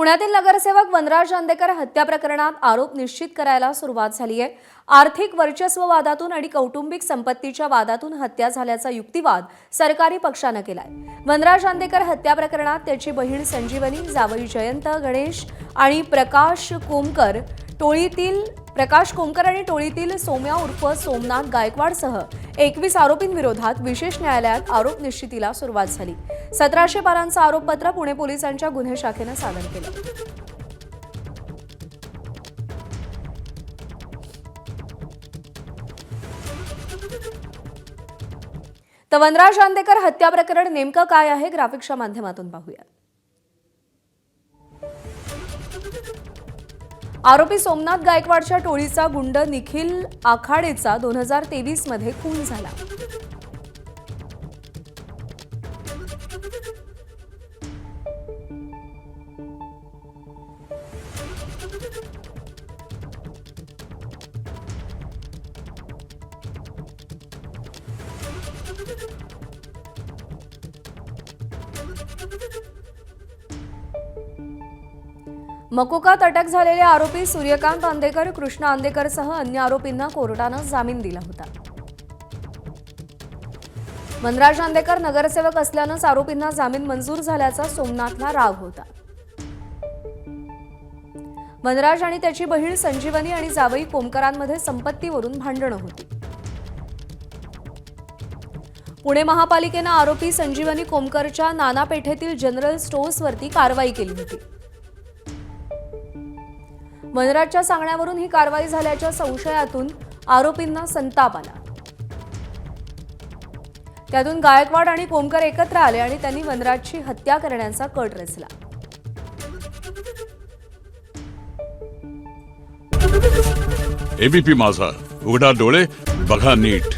पुण्यातील नगरसेवक वनराज चांदेकर हत्या प्रकरणात आरोप निश्चित करायला सुरुवात झाली आहे। आर्थिक वर्चस्व वादातून आणि कौटुंबिक संपत्तीच्या वादातून हत्या झाल्याचा युक्तिवाद सरकारी पक्षाने केलाय। वनराज चांदेकर हत्या प्रकरणात त्याची बहीण संजीवनी, जावई जयंत गणेश आणि प्रकाश कोमकर आणि टोळीतील सौम्या उर्फ सोमनाथ गायकवाडसह 21 आरोपींविरोधात विशेष न्यायालयात आरोप निश्चितीला सुरुवात झाली। 1700 पानांचं आरोपपत्र पुणे पोलिसांच्या गुन्हे शाखेने सादर केलं। तर वनराज चांदेकर हत्या प्रकरण नेमकं काय आहे, ग्राफिक्सच्या माध्यमातून पाहूया। आरोपी सोमनाथ गायकवाडच्या टोळीचा गुंड निखिल आखाडेचा 2023 मध्ये खून झाला। मकोकात अटक झालेले आरोपी सूर्यकांत आंदेकर, कृष्ण आंदेकरसह अन्य आरोपींना कोर्टाने जामीन दिला होता। वनराज चांदेकर नगरसेवक असल्यानेच आरोपींना जामीन मंजूर झाल्याचा सोमनाथला राग होता। वनराज आणि त्याची बहीण संजीवनी आणि जावई कोमकरांमध्ये संपत्तीवरून भांडणं होती। पुणे महापालिकेने आरोपी संजीवनी कोमकरच्या नाना पेठेतील जनरल स्टोर्सवरती कारवाई केली होती। वनराजच्या सांगण्यावरून ही कारवाई झाल्याच्या संशयातून आरोपींना संताप आला। त्यातून गायकवाड आणि कोमकर एकत्र आले आणि त्यांनी वनराजची हत्या करण्याचा कट रचला। एबीपी माझा, उघडा डोळे बघा नीट।